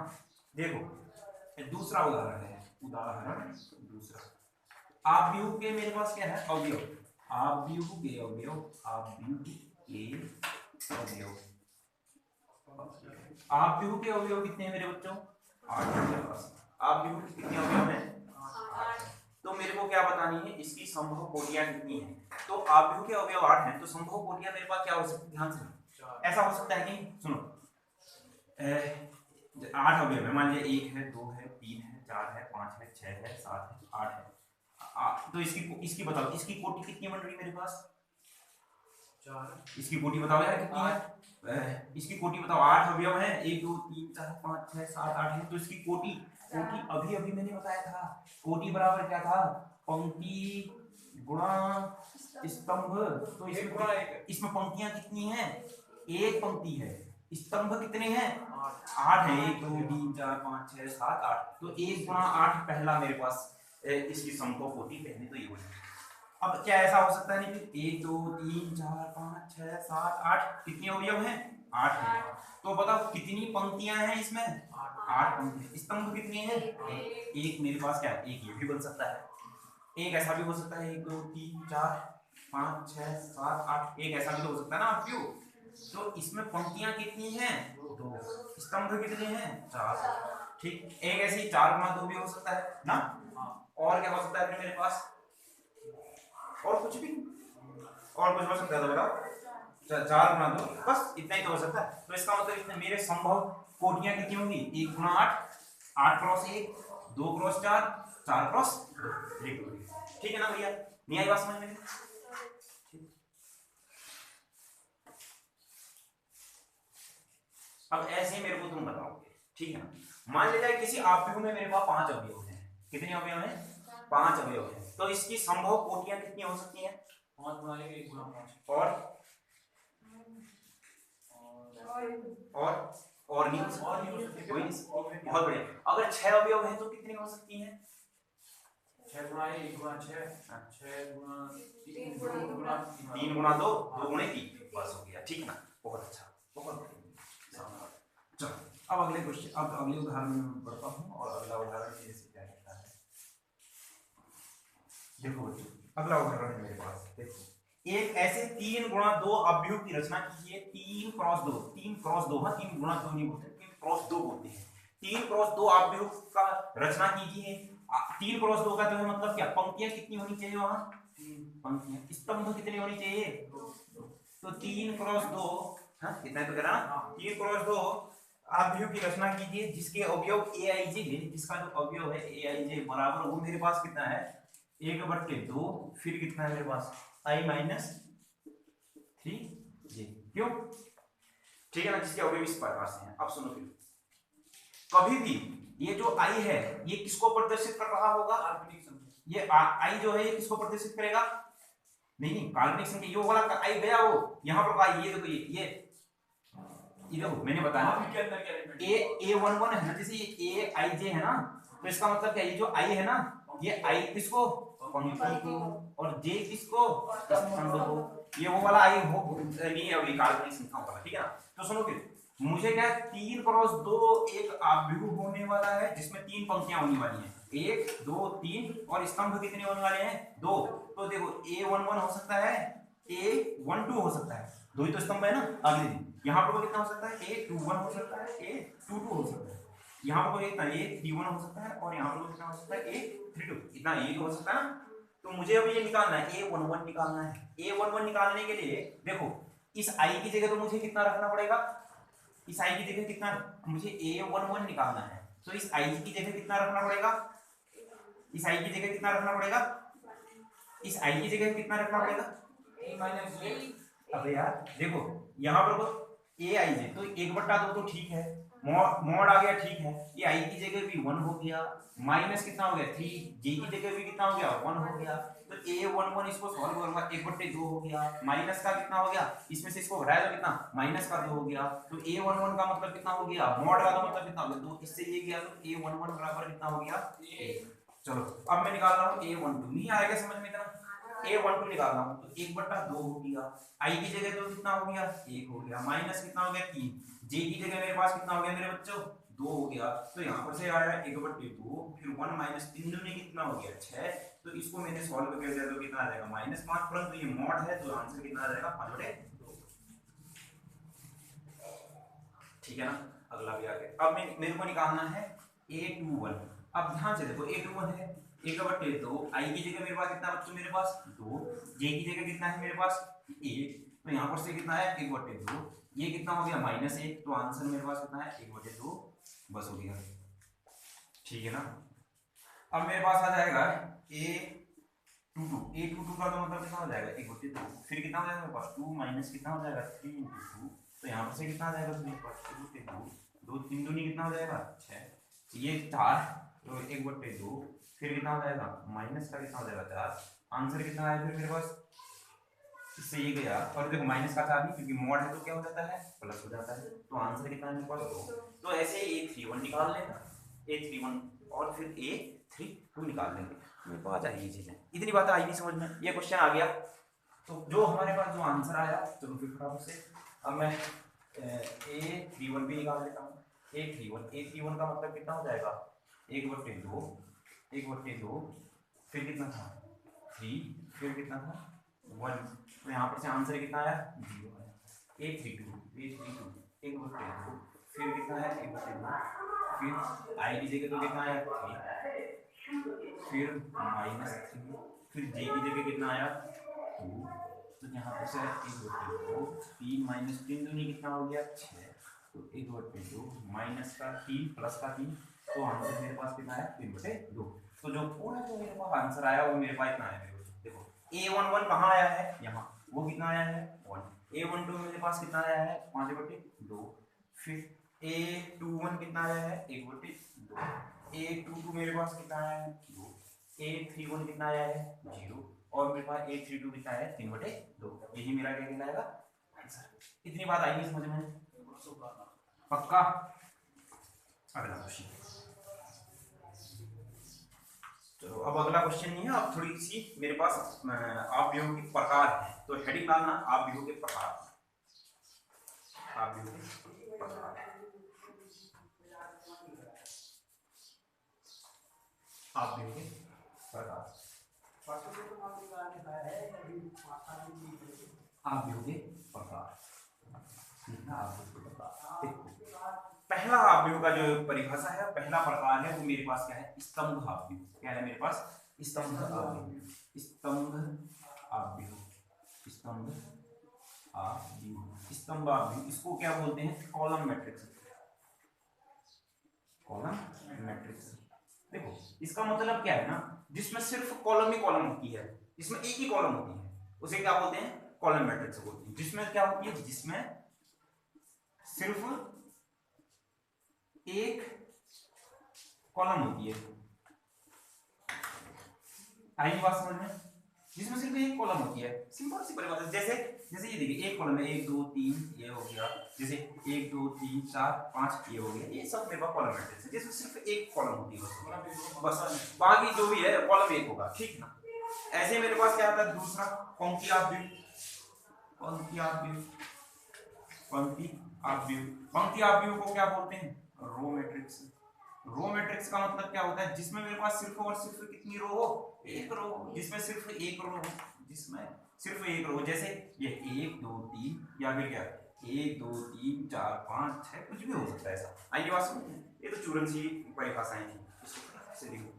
देखो दूसरा उदाहरण है, उदाहरण दूसरा, आव्यूह के मेरे पास क्या है, अवयव, आव्यूह के अवयव, आव्यूह के अवयव, आव्यूह के अवयव कितने हैं मेरे बच्चों, 8 मेरे पास। आव्यूह के कितने अवयव हैं, 8। तो मेरे को क्या बतानी है, इसकी संभव कोटियां कितनी हैं। तो आव्यूह के अवयव 8 हैं, तो संभव कोटियां मेरे पास क्या हो सकती है, ध्यान से। ऐसा हो सकता है कि सुनो 8 अवयव है, मान लिया 1 है, 2 है, 3 है, 4 है, 5 है, 6 है, 7 है, 8 है। तो इसकी बताओ, इसकी कोटि कितनी बन रही है मेरे पास, 4। इसकी कोटि बताओ यार कितनी है, इसकी कोटि बताओ। 8 अवयव है, 1 2 3 4 5 6 7 8 है, तो इसकी कोटि अभी अभी मैंने बताया था, कोटि बराबर क्या था, पंक्ति गुणा स्तंभ। तो इसमें पंक्तियां कितनी हैं, एक पंक्ति है, स्तंभ कितने हैं, 8 है, 1 2 3 4 5 6 7 8। तो 1 गुणा 8 पहला मेरे पास इसकी संभव कोटि पहले तो ये हो जाए। अब क्या ऐसा हो सकता है, नहीं फिर 1 2 3 4 5 6 7 8 कितने अवयव हैं, 8 हैं। तो बताओ कितनी पंक्तियां हैं इसमें, 8 पंक्तियां। स्तंभ कितने हैं, एक मेरे पास क्या है, एक ये भी बन सकता है, एक ऐसा भी हो सकता है, 1 2 3 4 5 6 7 8, एक ऐसा भी तो हो सकता है ना आव्यूह। तो इसमें पंक्तियां कितनी हैं, 2, स्तंभ कितने हैं, 4। ठीक, एक ऐसी 4 गुणा 2 भी हो सकता है ना। और क्या हो सकता है मेरे पास, और कुछ भी, और कुछ हो सकता है तो बताओ, 4 गुणा 2, बस इतना ही तो हो सकता है। तो इसका मतलब इतने मेरे संभव कोटियां कितनी होंगी, 1 गुणा 8, 8 क्रॉस 1, 2 क्रॉस 4, 4 क्रॉस 2। ठीक है ना भैया, नहीं आई बात समझ में। अब ऐसे मेरे को तुम बताओगे, ठीक है ना। मान लिया जाए किसी आव्यूह में मेरे पास 5 अवयव हैं। कितने अवयव हैं? 5 अवयव हैं। तो इसकी संभव कोटियां कितनी हो सकती हैं? 5 गुणा 1 गुणा 5 और नहीं हो सकती? कोई नहीं। बहुत बढ़िया। अगर 6 अवयव हैं तो कितनी हो सकती हैं? 6 गुणा 1 गुणा 6 6 गुणा 3 गुणा 3 गुणा 2 2 गुणे 3 बस हो गया, ठीक है ना। बहुत अच्छा, बहुत बढ़िया। चलो अब अगले क्वेश्चन, अब अगले उदाहरण में पढ़ता हूँ और अगला उदाहरण जैसे क्या कहता है। देखो बच्चों, अगला उदाहरण है मेरे पास। देखो, एक ऐसे 3 गुणा 2 अवयव की रचना कीजिए। 3 क्रॉस 2, 3 क्रॉस 2, हाँ 3 गुणा 2 नहीं बोलते, 3 क्रॉस 2 बोलते हैं। 3 क्रॉस 2 अवयव का रचना कीजिए। 3 क्रॉस 2 का जो है मतलब क्या, पंक्तियां कितनी होनी चाहिए वहां? 3 पंक्तियां। स्तंभ कितनी होनी चाहिए? 2। तो 3 क्रॉस 2, हाँ कितना है तो कह रहा ना, 3 क्रॉस 2 अवयव की रचना कीजिए जिसके अवयव ए आई जे है, जिसका जो अवयव है ए आई जे बराबर वो मेरे पास कितना है? 1/2, फिर कितना है मेरे पास? आई माइनस 3 जे। क्यों? ठीक है ना, जिसके अवयव इस प्रकार से हैं। अब सुनो, फिर कभी भी ये जो आई है ये किसको प्रदर्शित कर रहा होगा? काल्पनिक संख्या। ये आई जो है ये किसको प्रदर्शित करेगा? नहीं, काल्पनिक संख्या। ये वाला आई गया वो यहां पर आई, ये देखो ये देखो मैंने बताया के अंदर क्या एलिमेंट A11 है ना, जैसे ये ए आई जे है ना, तो इसका मतलब क्या, ये जो आई है ना, ये आई किसको? पंक्ति को। और जे किसको? स्तंभ को। ये वो वाला आई हो नहीं है अभी काल्पनिक संख्या वाला, ठीक है ना। तो सुनो फिर, मुझे क्या 3 क्रॉस 2 एक अवयव होने वाला है जिसमें 3 पंक्तियां होने वाली हैं, 1 2 3, और स्तंभ कितने होने वाले हैं? 2। तो देखो A11 हो सकता है, A12 हो सकता है, 2 ही तो स्तंभ है ना। अगले दिन यहाँ पर कितना हो सकता है? A21 हो सकता है, A22 हो सकता है, यहाँ पर कितना A31 हो सकता है, और यहाँ पर कितना हो सकता है? A32। इतना ये हो सकता है ना। तो मुझे अब ये निकालना है, A11 निकालना है। A11 निकालने के लिए देखो, इस i की जगह तो मुझे कितना रखना पड़ेगा? इस i की जगह कितना, मुझे A11 निकालना है, तो इस i की जगह कितना रखना पड़ेगा? इस i की जगह कितना रखना पड़ेगा? इस i की जगह कितना रखना पड़ेगा? अबे यार देखो, यहाँ पर ए आई जे तो 1/2 तो ठीक है, मॉड आ गया, ठीक है। ये आई की जगह भी 1 हो गया, माइनस कितना हो गया 3, जे की जगह भी कितना हो गया 1 हो गया। तो A11 इसको सॉल्व करूंगा, 1/2 हो गया, माइनस का कितना हो गया, इसमें से इसको घटाया तो कितना, माइनस का 2 हो गया। तो A11 का मतलब कितना हो गया, मॉड का तो मतलब कितना हो गया 2, इससे ये गया, तो A11 बराबर कितना हो गया 1। चलो अब मैं निकाल रहा हूँ A12, नहीं आएगा समझ में इतना। A12 निकाल रहा हूँ, तो 1/2 हो गया, आई की जगह तो कितना हो गया 1 हो गया, माइनस कितना हो गया 3, जे की जगह मेरे पास कितना हो गया मेरे बच्चों 2 हो गया। तो यहाँ पर से आया 1/2, फिर 1 माइनस 3 दूनी कितना हो गया 6। तो इसको मैंने सॉल्व कर दिया तो कितना आ जाएगा -5, परंतु ये मॉड है तो आंसर कितना आ जाएगा 5/2। ठीक है ना। अगला भी आ गया। अब मेरे को निकालना है A21। अब ध्यान से देखो, A21 है 1/2, आई की जगह मेरे पास कितना बच्चों, मेरे पास 2, जे की जगह कितना है मेरे पास 1, तो यहाँ पर से कितना है 1/2, ये कितना हो गया -1, तो आंसर मेरे पास कितना है 1/2 बस हो गया। ठीक है ना। अब मेरे पास आ जाएगा A22 का तो मतलब कितना हो जाएगा 1/2, फिर कितना हो जाएगा मेरे पास 2 माइनस कितना हो जाएगा 3 × 2, तो यहाँ पर से कितना आ जाएगा मेरे पास 2 3 दूनी कितना हो जाएगा 6, ये 4, तो 1/2, फिर कितना हो जाएगा माइनस का कितना हो जाएगा 4, आंसर कितना आया फिर मेरे पास, इससे ये गया, और देखो माइनस का 4 नहीं, क्योंकि मॉड है तो क्या हो जाता है प्लस हो जाता है, तो आंसर कितना है मेरे पास 2। तो ऐसे A31 निकाल लेना, A31, और फिर A32 निकाल लेंगे, मेरे को आ जाएगी चीजें। इतनी बात आई नहीं समझ में, ये क्वेश्चन आ गया, तो जो हमारे पास जो आंसर आया, चलो फिर फटाफट से अब मैं A31 भी निकाल लेता हूँ। A31 का मतलब कितना हो जाएगा 1/2, फिर कितना था 3, फिर कितना था 1, तो यहाँ पर से आंसर कितना आया 0 है। A32 1/2, फिर कितना है 1/2, फिर आई की जगह तो कितना आया 3, फिर -3, फिर जे की जगह कितना आया 2, तो यहाँ पर से 1/2, 3 माइनस 3 दूनी कितना हो गया 6, तो 1/2 माइनस का 3 प्लस का 3, तो आंसर मेरे पास कितना है 3/2। तो जो पूरा जो मेरे पास आंसर आया वो मेरे पास इतना आया। देखो A11 कहाँ आया है, यहाँ, वो कितना आया है 1, A12 मेरे पास कितना आया है 5/2, फिर A21 कितना आया है 1/2, A22 मेरे पास कितना आया है 2, A31 कितना आया है 0 और मेरे पास A32 कितना आया है 3/2। यही मेरा क्या कहलाएगा आंसर। इतनी बात आएगी समझ में? पक्का? अगला क्वेश्चन। चलो अब अगला क्वेश्चन नहीं है, अब थोड़ी सी मेरे पास आप विभव के प्रकार है, तो हेडिंग डालना आप विभव के प्रकार, आप विभव के प्रकार, आप विभव के प्रकार, आप विभव के प्रकार। पहला आव्यूह का जो परिभाषा है, पहला प्रकार है वो मेरे पास क्या है स्तंभ आव्यूह। क्या है मेरे पास स्तंभ आव्यूह, स्तंभ आव्यूह, स्तंभ आव्यूह, स्तंभ आव्यूह। इसको क्या बोलते हैं कॉलम मैट्रिक्स, कॉलम मैट्रिक्स। देखो इसका मतलब क्या है ना, जिसमें सिर्फ कॉलम ही कॉलम होती है, इसमें एक ही कॉलम होती है, उसे क्या बोलते हैं कॉलम मैट्रिक्स बोलते हैं। जिसमें क्या होती है, जिसमें सिर्फ एक कॉलम होती है, आई बात समझ में? जिसमें सिर्फ एक कॉलम होती है, सिंपल सी परिभाषा। जैसे जैसे ये देखिए एक कॉलम है 1 2 3 ये हो गया, जैसे 1 2 3 4 5 ये हो गया, ये सब मेरे पास कॉलम मैट्रिक्स है जिसमें सिर्फ एक कॉलम होती है बस बाकी जो भी है कॉलम एक होगा, ठीक है ना। ऐसे मेरे पास क्या आता है दूसरा पंक्ति आव्यूह, पंक्ति आव्यूह, पंक्ति आव्यूह। पंक्ति आव्यूह को क्या बोलते हैं रो मैट्रिक्स। रो मैट्रिक्स का मतलब क्या होता है, जिसमें मेरे पास सिर्फ और सिर्फ कितनी रो हो, एक रो, जिसमें सिर्फ एक रो हो, जिसमें सिर्फ एक रो, जैसे ये 1 2 3 या फिर क्या 1 2 3 4 5 6 कुछ भी हो सकता है ऐसा। आइए बात समझ, ये तो चूरन सी परिभाषाएं थी, इसको देखो।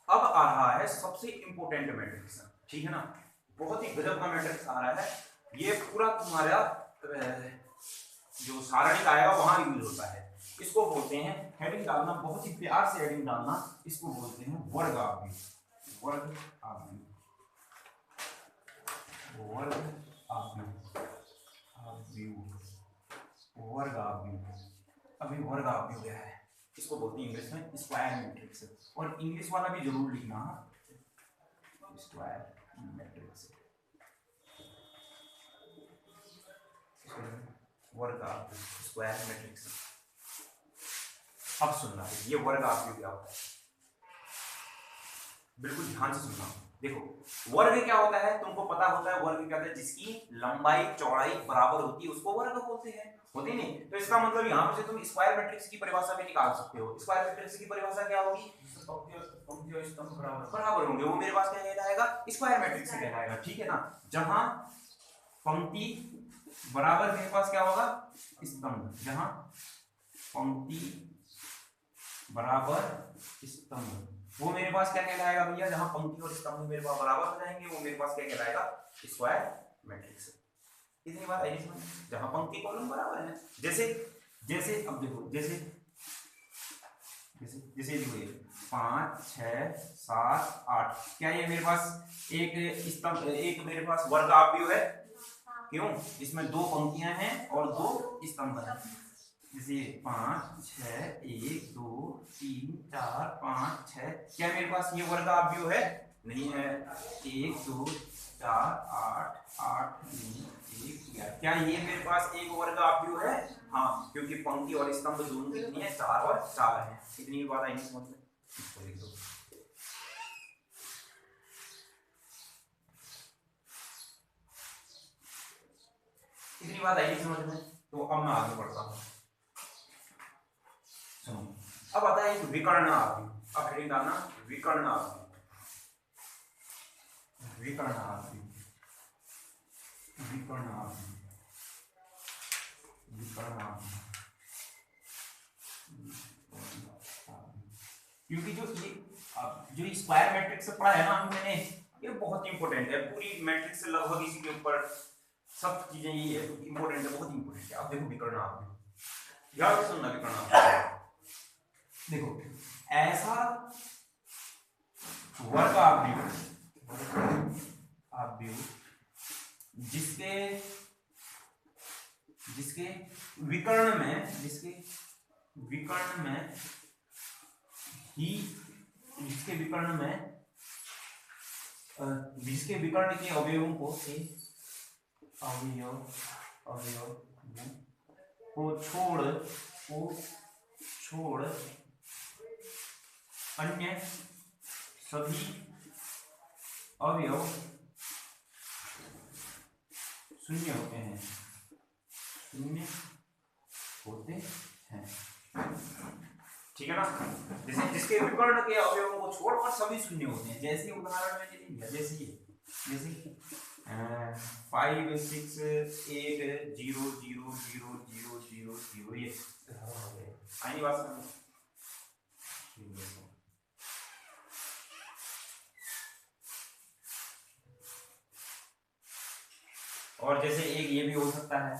अब आ रहा है सबसे इंपॉर्टेंट मैट्रिक्स, ठीक है ना, बहुत ही गजब का मैट्रिक्स आ रहा है। ये पूरा तुम्हारा जो सारणिक आएगा वहां यूज होता है। इसको बोलते हैं, हेडिंग डालना बहुत ही प्यार से हेडिंग डालना, इसको बोलते हैं वर्ग आव्यूह, वर्ग आव्यूह, वर्ग आव्यूह, आव्यूह, वर्ग आव्यूह। अभी वर्ग आव्यूह क्या है, इसको बोलते हैं इंग्लिश में स्क्वायर मैट्रिक्स, और इंग्लिश वाला भी जरूर लिखना स्क्वायर मैट्रिक्स, वर्ग आव्यूह, स्क्वायर मैट्रिक्स। अब सुनना ये वर्ग आव्यूह क्या होता है, बिल्कुल ध्यान से सुनना। देखो वर्ग क्या होता है तुमको पता होता है, वर्ग क्या होता है जिसकी लंबाई चौड़ाई बराबर होती है उसको वर्ग बोलते हैं, होती नहीं। तो इसका मतलब यहां से तुम स्क्वायर मैट्रिक्स की परिभाषा भी निकाल सकते हो। स्क्वायर मैट्रिक्स की परिभाषा क्या होगी, पंक्ति और स्तंभ बराबर होंगे, वो मेरे पास क्या कहलाएगा स्क्वायर मैट्रिक्स कहलाएगा, ठीक है ना। जहां पंक्ति बराबर मेरे पास क्या होगा स्तंभ, जहां पंक्ति बराबर स्तंभ वो मेरे पास क्या कहलाएगा भैया, जहां पंक्ति और स्तंभ मेरे पास बराबर हो जाएंगे वो मेरे पास क्या कहलाएगा स्क्वायर मैट्रिक्स। इतनी बात आई समझ, जहां पंक्ति कॉलम बराबर है। जैसे जैसे अब देखो जैसे जैसे जैसे देखो 5 6 7 8, क्या ये मेरे पास एक स्तंभ, एक मेरे पास वर्ग आव्यूह है, क्यों इसमें 2 पंक्तियां हैं और 2 स्तंभ हैं। जैसे 5 6 1 2 3 4 5 6, क्या मेरे पास ये वर्ग आव्यूह है, नहीं है। 1 2 4 8 8 9 1 11, क्या ये मेरे पास एक वर्ग आव्यूह है, हाँ, क्योंकि पंक्ति और स्तंभ दोनों कितनी है 4 और 4 है। इतनी बात आई समझ में, इसको लिख दो। इतनी बात आई समझ में, तो अब मैं आगे बढ़ता हूँ। सुनो अब आता है विकर्ण आव्यूह। अब हेडिंग डालना विकर्ण आव्यूह, विकर्ण आव्यूह, विकर्ण आव्यूह, विकर्ण आव्यूह। क्योंकि जो स्क्वायर मैट्रिक्स से पढ़ा है ना मैंने, ये बहुत इंपॉर्टेंट है, पूरी मैट्रिक्स से लगभग इसी के ऊपर सब चीजें ये है, इंपॉर्टेंट है, बहुत इंपॉर्टेंट है। अब देखो विकर्ण आव्यूह, ध्यान से सुनना विकर्ण आव्यूह। देखो ऐसा वर्ग आव्यूह, आव्यूह जिसके जिसके विकर्ण में जिसके विकर्ण में ही जिसके विकर्ण में जिसके विकर्ण के अवयवों को अवयव को छोड़ अन्य सभी अवयव शून्य होते हैं ठीक है ना। जैसे जिसके विकर्ण के अवयवों को छोड़कर सभी शून्य होते हैं, जैसे उदाहरण में दे दिया, जैसे 5 6 8 0 0 0 0 0 0 ये आई बात समझ। और जैसे एक ये भी हो सकता है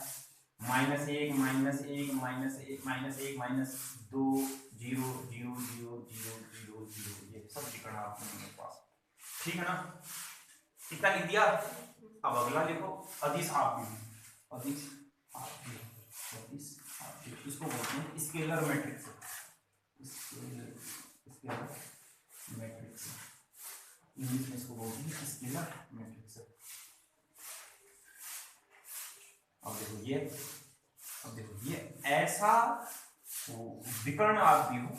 -1 -1 -1 -2 0 0 0 0 0 0 ये सब विकर्ण आपके मेरे पास, ठीक है ना। कितना लिख दिया। अब अगला लिखो अदिश आव्यूह। अदिश आव्यूह इसको बोलते हैं scalar matrix. Scalar matrix English में इसको बोलते हैं स्केलर मैट्रिक्स। अब देखो ये ऐसा विकर्ण आव्यूह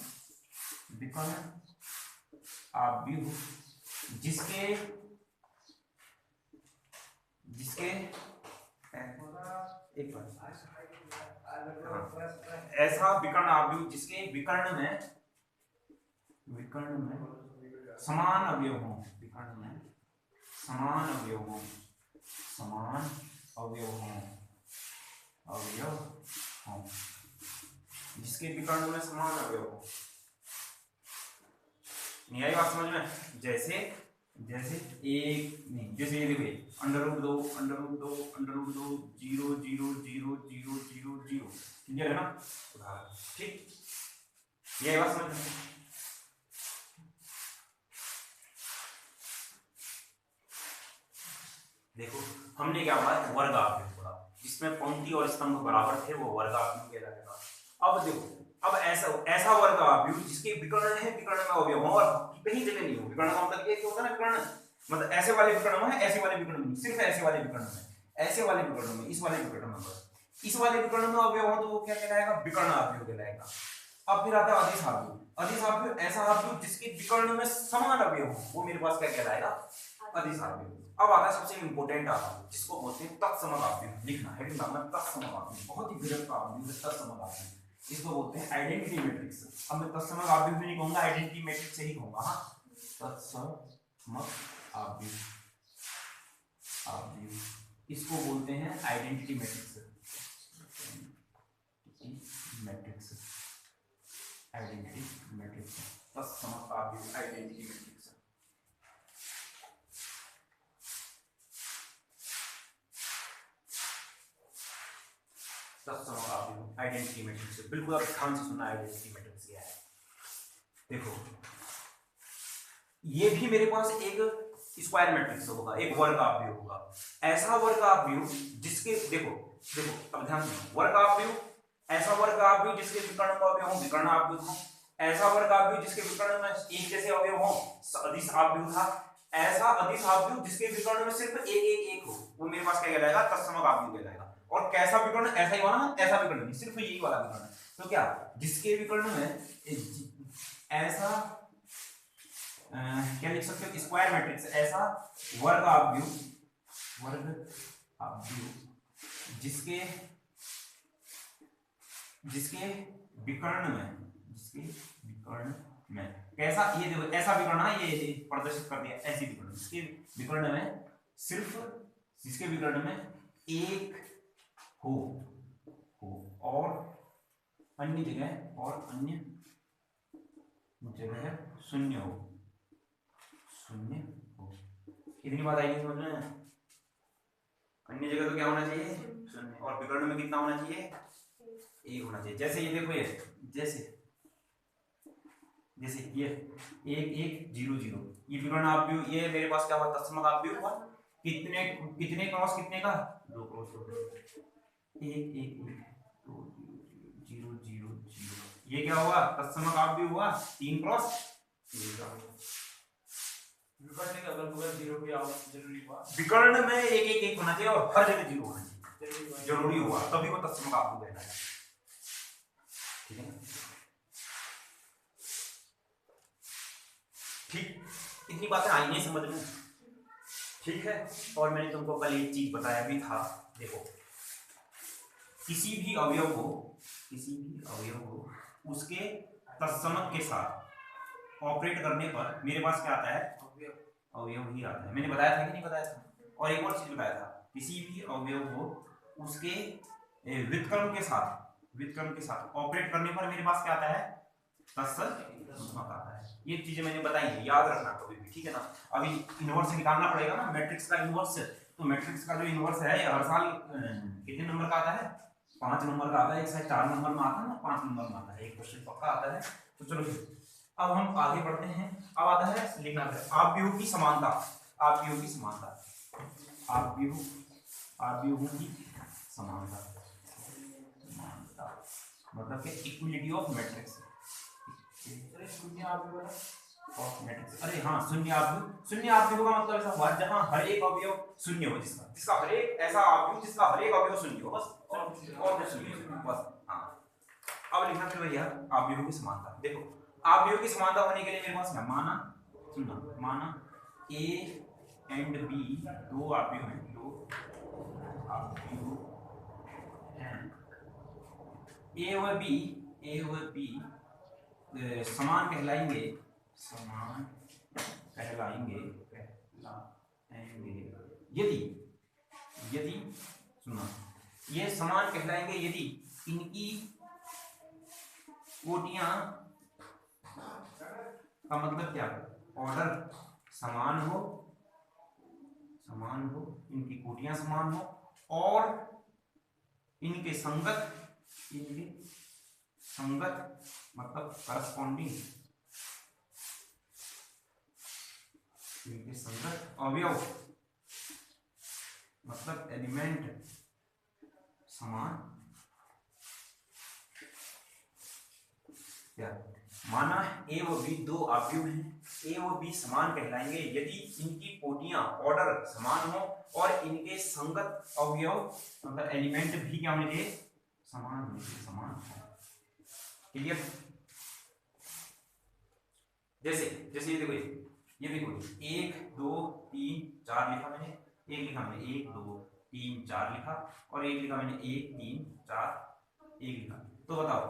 जिसके एक बार ऐसा विकर्ण आव्यूह जिसके विकर्ण में समान अवयव हों, विकर्ण में समान अवयव हों, जिसके विकर्ण में समान अवयव हो। नहीं आई बात समझ में। जैसे एक नहीं, जैसे ये देखिए √2 √2 0 0 0 0 0 0 क्लियर है ना। ठीक, ये बात समझ में। देखो हमने क्या पढ़ा, वर्ग आव्यूह पढ़ा, जिसमें पंक्ति और स्तंभ बराबर थे, वो वर्ग आव्यूह कहलाएगा। अब देखो, अब ऐसा वर्ग आव्यूह जिसके विकर्ण है, विकर्ण में अवयव हो और कहीं जगह नहीं हो। विकर्ण का मतलब ये होता है ना, विकर्ण मतलब ऐसे वाले विकर्ण में है, ऐसे वाले विकर्ण में, सिर्फ ऐसे वाले विकर्ण में, ऐसे वाले विकर्ण में, इस वाले विकर्ण में, बस इस वाले विकर्ण में अवयव हो तो वो क्या कहलाएगा, विकर्ण आव्यूह कहलाएगा। अब फिर आता है अदिश आव्यूह। अदिश आव्यूह ऐसा आव्यूह जिसके विकर्ण में समान अवयव हो, वो मेरे पास क्या कहलाएगा, अदिश आव्यूह। अब आता है सबसे इंपॉर्टेंट आव्यूह, जिसको बोलते हैं तत्समक आव्यूह। लिखना है तत्समक आव्यूह, बहुत ही विरक्त आव्यूह है तत्समक आव्यूह। इसको बोलते हैं आइडेंटिटी मैट्रिक्स। अब मैं तत्समक आव्यूह भी नहीं कहूंगा, आइडेंटिटी मैट्रिक्स से ही कहूंगा। हाँ, तत्समक आव्यूह इसको बोलते हैं आइडेंटिटी मैट्रिक्स। आइडेंटिटी मैट्रिक्स तत्समक आव्यूह आइडेंटिटी मैट्रिक्स। तत्समक आव्यूह आइडेंटिटी मैट्रिक्स, बिल्कुल आप ध्यान से सुनना आइडेंटिटी मैट्रिक्स क्या है। देखो ये भी मेरे पास एक स्क्वायर मैट्रिक्स होगा, एक वर्ग आव्यूह होगा। ऐसा वर्ग आव्यूह जिसके देखो अब ध्यान से, वर्ग आव्यूह ऐसा वर्ग आव्यूह जिसके विकर्ण का अवयव हो, विकर्ण आव्यूह था। ऐसा वर्ग आव्यूह जिसके विकर्ण में एक जैसे अवयव हो, अदिश आव्यूह था। ऐसा अदिश आव्यूह जिसके विकर्ण में सिर्फ एक हो, वो मेरे पास क्या कहलाएगा, तत्समक आव्यूह कहलाएगा। और कैसा विकर्ण, ऐसा ही वाला, ऐसा विकर्ण नहीं, सिर्फ यही वाला विकर्ण। तो क्या, जिसके विकर्ण में ऐसा क्या लिख सकते हो, स्क्वायर मैट्रिक्स, ऐसा वर्ग आव्यूह जिसके विकर्ण में कैसा, ये देखो ऐसा विकर्ण है, ये प्रदर्शित कर दिया, ऐसी विकर्ण जिसके विकर्ण में सिर्फ, जिसके विकर्ण में एक हो और अन्य जगह शून्य हो। इतनी बात आएगी समझ में। अन्य जगह तो क्या होना चाहिए, शून्य, और विकर्ण में कितना होना चाहिए, एक होना चाहिए। जैसे ये देखो, ये जैसे ये 1 1 0 0, ये विकर्ण आव्यूह, ये मेरे पास क्या हुआ, तत्समक आव्यूह हुआ। कितने कितने क्रॉस कितने का, 2 क्रॉस 2, 1 1 1 2 0 0 0। ये क्या हुआ, तत्सम का भी हुआ 3 क्रॉस 1 का। विकर्ण के अगल बगल 0 भी आओ जरूरी हुआ, विकर्ण में 1 1 1 होना चाहिए और हर जगह 0 होना चाहिए, जरूरी हुआ, तभी वो तत्सम का भी कहलाएगा। ठीक है, ठीक, इतनी बातें आई नहीं समझ में, ठीक है। और मैंने तुमको कल एक चीज बताया भी था, देखो किसी भी अवयव को उसके तत्समक के साथ ऑपरेट करने पर मेरे पास क्या आता है, अवयव ही आता है। मैंने बताया था कि नहीं बताया था। और एक और चीज बताया था, किसी भी अवयव को उसके व्युत्क्रम के साथ ऑपरेट करने पर मेरे पास क्या आता है, तत्समक आता है। ये चीजें मैंने बताई है, याद रखना कभी भी, ठीक है ना। अभी इनवर्स निकालना पड़ेगा ना, मैट्रिक्स का इनवर्स, तो मैट्रिक्स का जो इनवर्स है हर साल कितने नंबर का आता है, 5 नंबर का आता है। एक साइड 4 नंबर में आता है ना, 5 नंबर में आता है, एक क्वेश्चन पक्का आता है। तो चलो फिर अब हम आगे बढ़ते हैं। अब आता है लिखना है आव्यूह की समानता, आव्यूह की समानता, आव्यूह की समानता मतलब कि equality of matrix of matrix. अरे हाँ, शून्य आव्यूह का मतलब ऐसा हुआ जहां हर एक अवयव शून्य हो, जिसका हर एक ऐसा आव्यूह जिसका हर एक अवयव शून्य हो, बस और शून्य बस। हाँ, अब लिखना फिर भैया आव्यूह की समानता। देखो आव्यूह की समानता होने के लिए मेरे पास है, माना ए एंड बी दो आव्यूह हैं, ए व बी समान कहलाएंगे यदि सुना, ये समान कहलाएंगे यदि इनकी कोटियां का मतलब क्या, ऑर्डर समान हो, इनकी कोटियां समान हो और इनके संगत मतलब करस्पॉन्डिंग, इनके संगत अवयव मतलब एलिमेंट समान, क्या माना ए व बी दो आव्यूह हैं, ए व बी समान कहलाएंगे यदि इनकी कोटियां ऑर्डर समान हो और इनके संगत अवयव मतलब एलिमेंट भी क्या होने चाहिए, समान हो। क्लियर? जैसे ये देखो, ये देखो 1 2 3 4 लिखा मैंने, 1 2 3 4 लिखा और 1 लिखा मैंने 1 3 4 1 लिखा। तो बताओ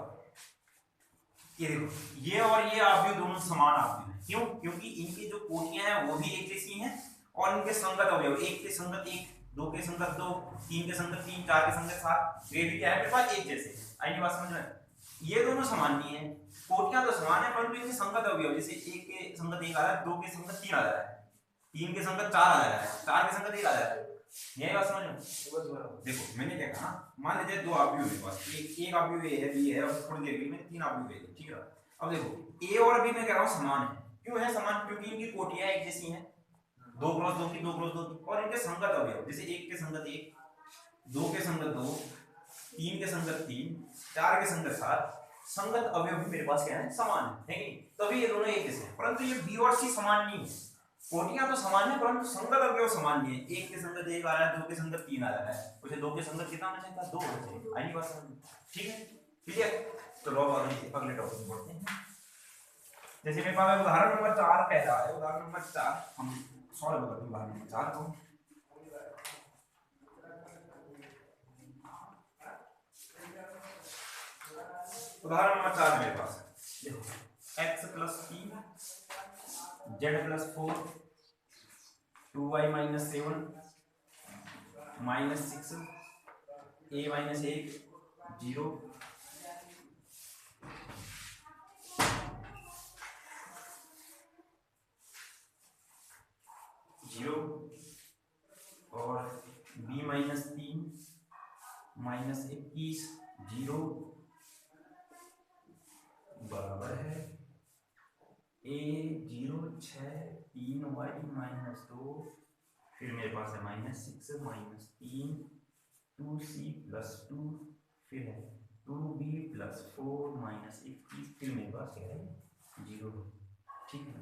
ये देखो ये और ये आव्यूह दोनों समान आव्यूह हैं। क्यों? क्योंकि इनकी जो कोटियां हैं वो भी एक जैसी हैं और इनके संगत अवयव 1 के संगत 1, 2 के संगत 2, 3 के संगत 3, 4 के संगत 7, ये भी क्या है मेरे पास एक जैसे। आई नहीं बात समझ में? ये दोनों समान नहीं है, कोटियां तो समान है परंतु इनके संगत अवयव जैसे 1 के संगत 1 आ रहा है, 2 के संगत 3 आ रहा है, 3 के संगत 4 आ रहा है, 4 के संगत 1 आ रहा है। यही बात समझ में? देखो मैंने क्या कहा, मान लीजिए दो आव्यूह मेरे पास, एक आव्यूह ए है, बी है और थोड़ी देर में 3 आव्यूह है, ठीक है। अब देखो ए और बी में कह रहा हूं समान है, क्यों है समान? क्योंकि इनकी कोटियां एक जैसी हैं, 2 क्रॉस 2 की, 2 क्रॉस 2 की, और इनके संगत अवयव जैसे 1 के संगत 1, 2 के संगत 2, 3 के संगत 3, 4 के संगत 7, संगत अवयव भी मेरे पास क्या है, समान है कि नहीं? तभी ये दोनों एक जैसे हैं। परंतु ये बी और सी समान नहीं है, कोटियां तो समान है परंतु संगत अवयव समान नहीं है। 1 के संगत 1 आ रहा है, 2 के संगत 3 आ रहा है, उसे 2 के संगत कितना होना चाहिए था, 2 होना चाहिए। आई नहीं बात समझ में? ठीक है, क्लियर? चलो अब अगले टॉपिक में बढ़ते हैं। जैसे मेरे पास उदाहरण नंबर 4 कह रहा है, उदाहरण नंबर 4 हम सॉल्व करते हैं। उदाहरण नंबर 4 को उदाहरण नंबर 4 मेरे पास देखो x + 3 z + 4 2y - 7 -6 a - 1 0 0 और b - 3 -21 0 बराबर है a 0 6 3y - 2 फिर मेरे पास है -6 -3 2c + 2, फिर है 2b + 4 -21, फिर मेरे पास क्या है 0। ठीक है।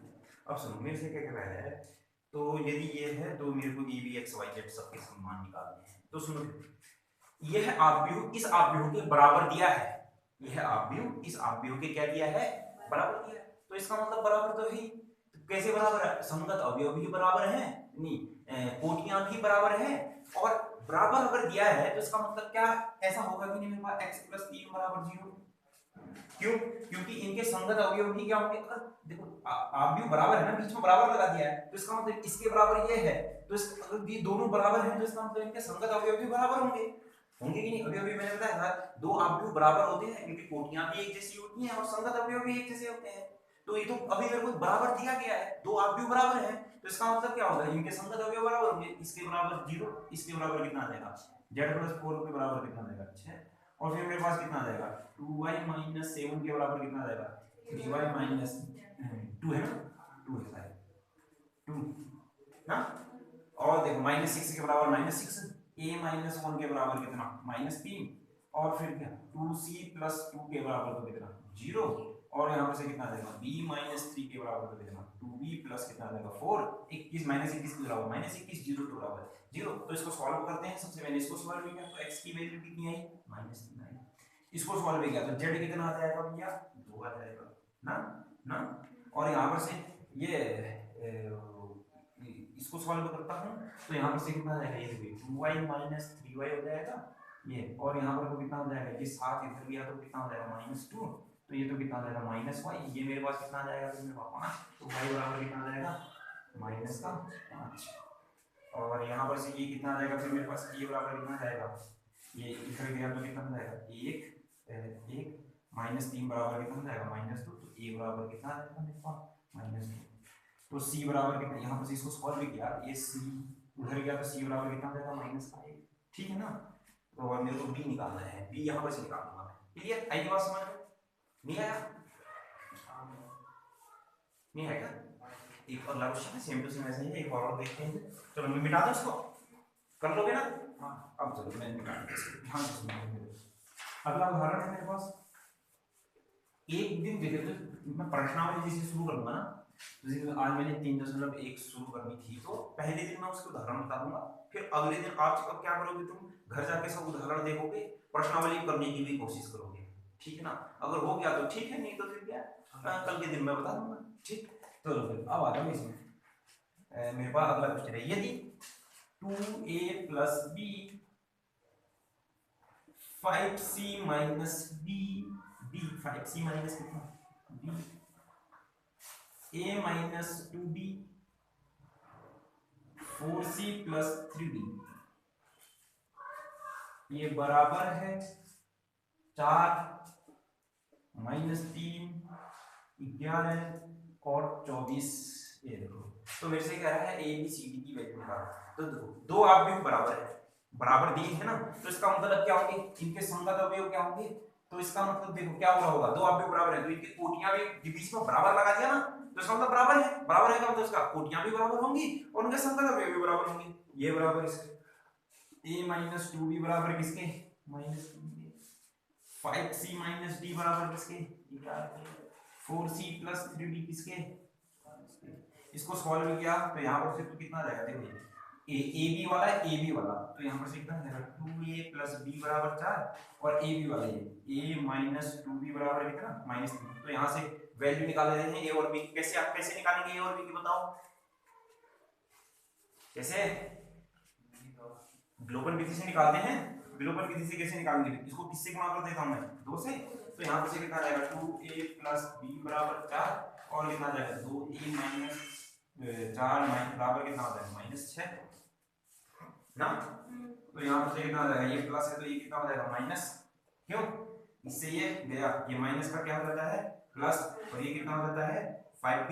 अब सुनो मेरे से क्या कह रहा है, तो यदि ये है तो मेरे को A B X Y Z सबके समान निकालने हैं। तो सुनो, यह आव्यूह इस आव्यूह के बराबर दिया है, यह आव्यूह इस आव्यूह के क्या दिया है, बराबर दिया है। तो इसका मतलब बराबर तो है। तो कैसे बराबर है, संगत अवयव भी बराबर है, नहीं कोटियां भी बराबर है, और बराबर अगर दिया है तो इसका मतलब क्या ऐसा होगा कि नहीं मेरे पास x + 3 = 0। क्यों? क्योंकि इनके संगत अवयव भी क्या होंगे, देखो आव्यूह बराबर है ना, बीच में बराबर लगा दिया है, तो इसका मतलब इसके बराबर ये है, तो अगर ये दोनों बराबर हैं तो इसका मतलब इनके संगत अवयव भी बराबर होंगे, होंगे कि नहीं। अभी मैंने बताया था दो आव्यूह बराबर होते हैं क्योंकि कोटियां भी एक जैसी होती हैं और संगत अवयव भी एक जैसे होते हैं। तो ये तो अभी मेरे को बराबर दिया गया है, दो आव्यूह बराबर हैं, तो इसका मतलब क्या होगा, इनके संगत अवयव बराबर होंगे। इसके बराबर 0, इसके बराबर कितना आ जाएगा, z + 4 के बराबर कितना आ जाएगा 6, और फिर मेरे पास कितना आ जाएगा 2y - 7 के बराबर कितना आ जाएगा 3y - 2 है ना, 2 है शायद 2 ना। और देखो -6 के बराबर -6, a - 1 के बराबर कितना -3, और फिर क्या 2c + 2 के बराबर तो कितना 0, और यहाँ पर से कितना आ जाएगा b - 3 के बराबर तो कितना 2b + कितना आ जाएगा 4, 21 -21 के बराबर -21, 0 के बराबर 0। तो इसको सॉल्व करते हैं। सबसे पहले इसको सॉल्व किया तो x की वैल्यू कितनी आई -3 आई, इसको सॉल्व किया तो z कितना आ जाएगा भैया 2 आ जाएगा ना ना। और यहाँ पर से ये इसको सॉल्व करता हूँ तो यहाँ पर से कितना आ जाएगा, ये देखिए 2y - 3y हो जाएगा ये, और यहाँ पर तो कितना हो जाएगा, ये 7 इधर गया तो कितना हो जाएगा -2, तो ये तो कितना आ जाएगा -y, ये मेरे पास कितना आ जाएगा फिर मेरे पास 5, तो y बराबर कितना आ जाएगा -5, और यहाँ पर से ये कितना आ जाएगा फिर मेरे पास ये बराबर कितना आ जाएगा, ये इधर गया तो कितना हो जाएगा 1 -3 बराबर कितना हो जाएगा -2, तो a बराबर कितना आ जाएगा मेरे पास -2, तो c बराबर कितना, यहाँ पर से इसको सॉल्व किया, ये c उधर गया तो c बराबर कितना हो जाएगा -5, ठीक है ना। तो अब मेरे को b निकालना है, b यहाँ पर से निकालूंगा मैं। क्लियर, आई बात समझ में, नहीं आया, नहीं आएगा। एक और क्वेश्चन है सेम टू सेम ऐसे ही, एक और देखते हैं। चलो मैं मिटा दूं इसको, कर लोगे ना। हाँ अब चलो मैं मिटा दूं इसको, ध्यान से सुनो। अगला उदाहरण है मेरे पास, एक दिन देखे तो मैं प्रश्नावली जैसे शुरू करूंगा ना, जैसे आज मैंने 3.1 शुरू करनी थी, तो पहले दिन मैं उसके उदाहरण बता दूंगा, फिर अगले दिन आप क्या करोगे, तुम घर जाके सब उदाहरण देखोगे, प्रश्नावली करने की भी कोशिश करोगे, ठीक है ना। अगर हो गया तो ठीक है, नहीं तो फिर क्या कल के दिन मैं बता दूंगा, ठीक। तो अब आ जाओ इसमें, मेरे पास अगला क्वेश्चन है, यदि 2a + b 5c - b 5c minus कितना b a - 2b 4c + 3b ये बराबर है 4 - 3 11 और 24। ये देखो, तो मेरे से कह रहा है a b c d की वैल्यू निकालो। तो देखो दो आव्यूह बराबर है, बराबर दिए है ना, तो इसका मतलब क्या होंगे, इनके संगत अवयव क्या होंगे, तो इसका मतलब देखो क्या हो रहा होगा, दो आव्यूह बराबर है तो इनकी कोटियां भी बीच में बराबर लगा दिया ना, तो इसका मतलब बराबर है, बराबर है का मतलब इसका कोटियां भी बराबर होंगी और उनके संगत अवयव भी बराबर होंगे। ये बराबर इसके a - 2b बराबर किसके -2b, 5c - d बराबर किसके 4c + 3d किसके, इसको सॉल्व किया तो यहाँ पर से तो कितना आ जाएगा, देखो ए बी वाला है, ए बी वाला, तो यहाँ पर से कितना आ जाएगा 2a + b बराबर 4, और ए बी वाला ये a - 2b बराबर कितना -3, तो यहाँ से वैल्यू निकाल लेते हैं a और b। कैसे, आप कैसे निकालेंगे a और b की बताओ, कैसे विलोपन विधि से निकालते हैं, विलोपन विधि से कैसे निकालेंगे, इसको किससे गुणा कर देता हूं मैं 2 से, तो यहाँ पर से कितना आ जाएगा 2a + b बराबर 4, और कितना आ जाएगा 2a - 4 बराबर कितना आ जाएगा -6 ना। तो यहाँ पर से कितना आ जाएगा, ये प्लस है तो ये कितना हो जाएगा माइनस, क्यों इससे ये गया, ये माइनस का क्या हो जाता है प्लस, और ये कितना हो जाता है 5b,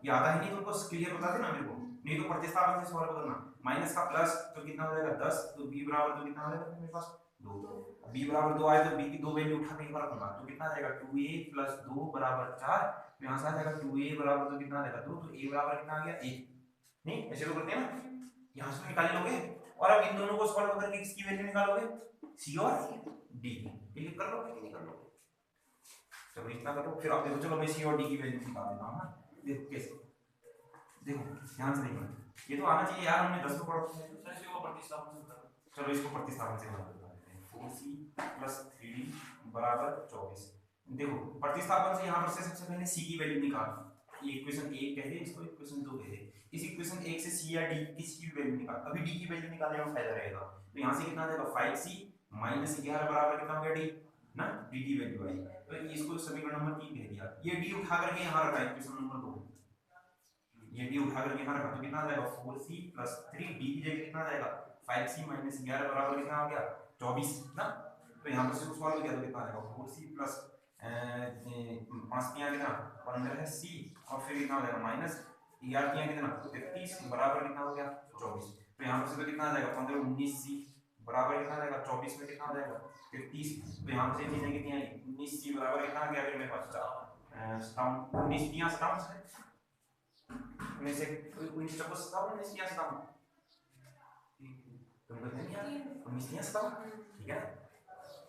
ये आता है नहीं तुमको क्लियर बता देना मेरे को, नहीं तो प्रतिस्थापन से सॉल्व करना, माइनस का प्लस तो कितना हो जाएगा 10, तो b बराबर तो कितना हो जाएगा मेरे पास 2, b बराबर 2 आए तो b की दो वैल्यू उठा के एक बार रखूंगा, तो कितना आ जाएगा 2a + 2 बराबर 4, तो यहाँ से आ जाएगा 2a बराबर तो कितना आ जाएगा 2, तो a बराबर कितना आ गया 1, नहीं ऐसे तो करते हैं ना, यहाँ से निकाल लोगे और अब इन दोनों को सॉल्व करके किसकी वैल्यू निकालोगे, सी और डी की। ये कर लोगे कि नहीं कर लोगे? चलो इतना करो, फिर आप देखो, चलो मैं सी और डी की वैल्यू निकाल देता हूँ ना। देखो कैसे, देखो ध्यान से देखो, ये तो आना चाहिए यार, हमने 10 में पढ़ा था। सर इसको प्रतिस्थापन से करो। चलो इसको प्रतिस्थापन से बता देते हैं। 4c + 3d = 24। देखो प्रतिस्थापन से यहाँ पर से सबसे पहले c की वैल्यू निकाल। ये इक्वेशन 1 कह दे, इसको इक्वेशन 2 कह दे। इस इक्वेशन 1 से c या d किसी की वैल्यू निकाल। अभी d की वैल्यू निकालने में फायदा रहेगा, तो यहाँ से कितना आ जाएगा, 5c - 11 बराबर कितना हो गया, d ना, d की वैल्यू आई। तो इसको समीकरण नंबर 3 कह दिया। ये d उठा करके यहाँ रखा, इक्वेशन नंबर 2, ये d उठा करके यहाँ रखा, तो कितना आ जाएगा, 4c + 3d की जगह कितना आ जाएगा, 5c - 11 बराबर कितना हो गया, 24 ना। तो यहाँ पर से सॉल्व किया तो कितना आ जाएगा, 4c + 5 कितना 15 है c, और फिर कितना हो जाएगा माइनस 11 कितना 33 बराबर कितना हो गया, 24। तो यहाँ पर से तो कितना आ जाएगा, 15 19c बराबर कितना आ जाएगा, 24 में कितना आ जाएगा, 33। तो यहाँ से चीजें कितनी आई, 19c बराबर कितना आ गया, फिर मेरे पास 19 यहाँ 57 है में से 19 को 57 यहाँ 57 तुम कहते हैं यार 19 यहाँ 57, ठीक है,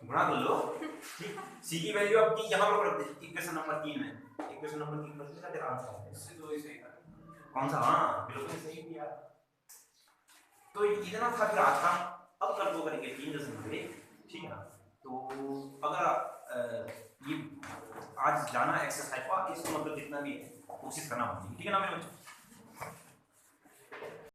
गुणा कर लो। ठीक, c की वैल्यू अब की यहाँ पर रख दे, इक्वेशन नंबर 3 में, इक्वेशन नंबर 3 पर तेरा आंसर है। इससे तो ऐसे ही था। कौन सा, हाँ बिल्कुल सही किया। तो इतना था फिर आज का, अब कल को करेंगे 3.1, ठीक है ना। तो अगर ये आज जाना एक्सरसाइज का, इसको मतलब जितना भी है कोशिश करना होगी, ठीक है ना मेरे बच्चों।